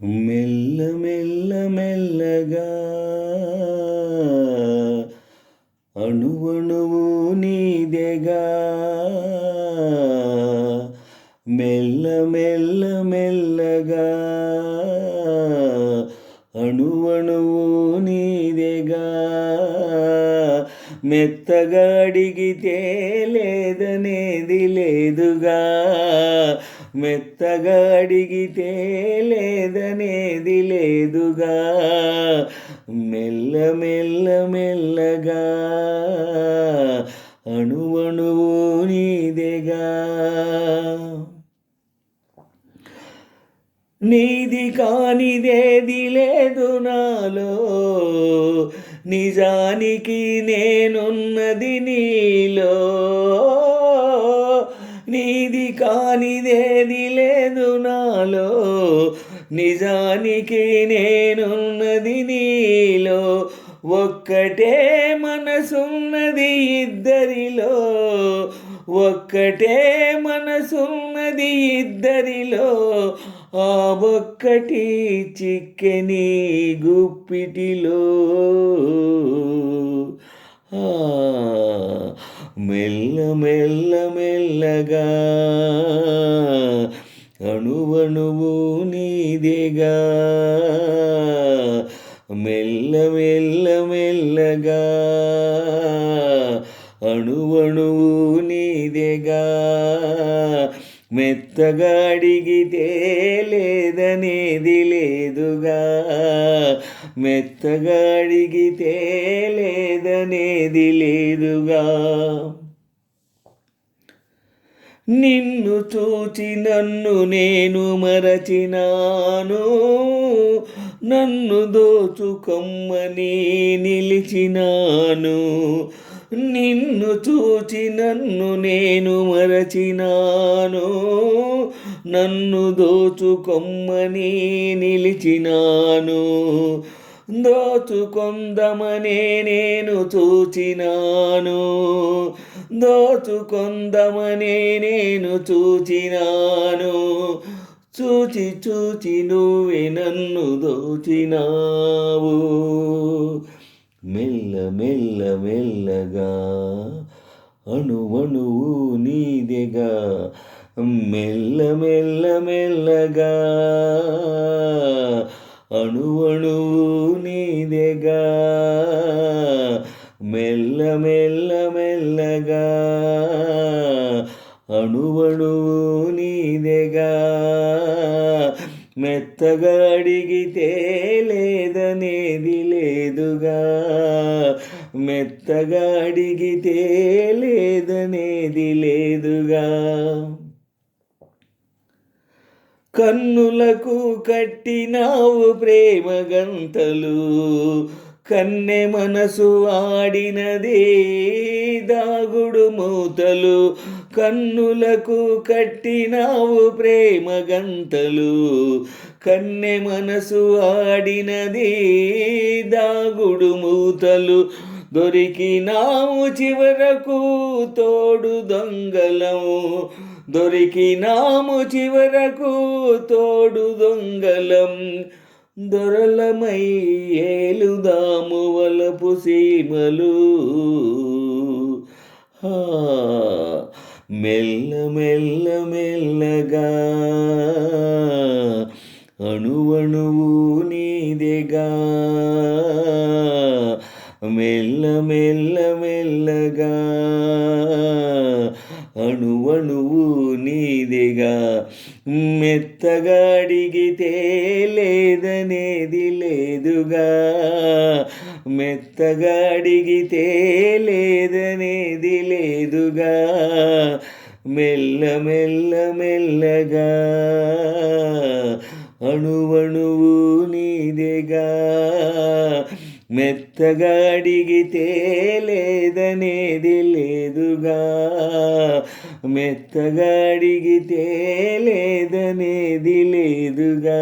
మెల్ల మెల్ల మెల్లగా అణువణువు నీదెగా మెల్ల మెల్ల మెల్లగా అణువణువు నీదెగా మెత్తగా అడిగితే లేదనేది లేదుగా మెత్తగా అడిగితే లేదనేది లేదుగా మెల్ల మెల్ల మెల్లగా అణువణువు నీదెగా నీది కానిదేది లేదు నాలో నిజానికి నేనున్నది నీలో నీది కానిదేది లేదు నాలో నిజానికి నేనున్నది నీలో ఒక్కటే మనసున్నది ఇద్దరిలో ఒక్కటే మనసున్నది ఇద్దరిలో ఆ ఒక్కటి చిక్కెని గుప్పిటిలో మెల్ల మెల్ల మెల్లగా అణువణువు నీదెగా మెల్ల మెల్ల మెల్లగా అణువణువు నీదెగా మెత్తగా అడిగితే లేదనేది లేదుగా మెత్తగా అడిగితే లేదనేది లేదుగా నిన్ను చూచి నన్ను నేను మరచినాను నన్ను దోచుకొమ్మని నిలిచినాను నిన్ను చూచి నన్ను నేను మరచినాను నన్ను దోచుకొమ్మని నిలిచినాను దోచుకొందమనే నేను చూచినాను దోచుకొందమనే నేను చూచినాను చూచి చూచి నువ్వే నన్ను దోచినావు మెల్ల మెల్ల మెల్లగా అణువణువు నీదెగా మెల్ల మెల్ల మెల్లగా అణువణువు నీదెగా మెల్ల మెల్ల మెల్లగా అణువణువు నీదెగా మెత్తగా అడిగితే లేదనేది లేదుగా మెత్తగా అడిగితే లేదనేది లేదుగా కన్నులకు కట్టినావు ప్రేమ గంతలు కన్నె మనసు ఆడినది దాగుడు మూతలు కన్నులకు కట్టినావు ప్రేమ గంతలు కన్నె మనసు ఆడినది దాగుడు మూతలు దొరికినాము చివరకు తోడు దొంగలము దొరికినాము చివరకు తోడు దొంగలం దొరలమై ఏలుదాము వలపు సీమలు మెల్ల మెల్ల మెల్లగా అణువణువు నీదెగా మెల్ల మెల్ల మెల్లగా అణువణువు నీదెగా మెత్తగా అడిగితే లేదనేది లేదుగా మెత్తగా అడిగితే లేదనేది లేదుగా మెల్ల మెల్ల మెల్లగా అణువణువు నీదెగా మెత్తగా అడిగితే లేదనేది లేదుగా మెత్తగా అడిగితే లేదనేది లేదుగా